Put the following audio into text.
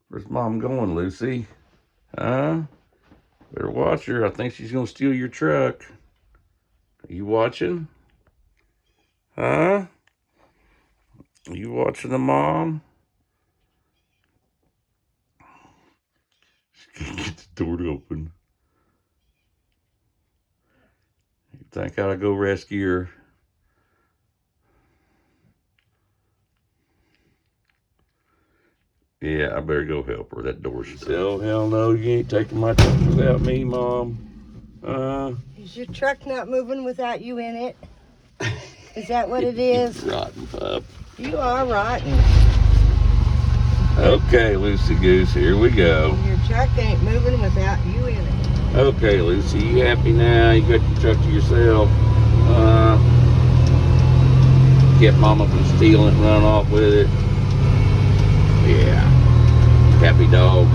Where's Mom going, Lucy? Huh? Better watch her. I think she's gonna steal your truck. Are you watching? Huh? Are you watching the mom? She can't get the door to open. You think I'll go rescue her? Yeah, I better go help her. That door's shut. Oh, hell no, you ain't taking my truck without me, Mom. Is your truck not moving without you in it? Is that what it is? Rotten pup. You are rotten. Okay, Lucy Goose, here we go. Your truck ain't moving without you in it. Okay, Lucy, you happy now? You got your truck to yourself. Kept Mama from stealing it, running off with it. Yeah. Happy dog.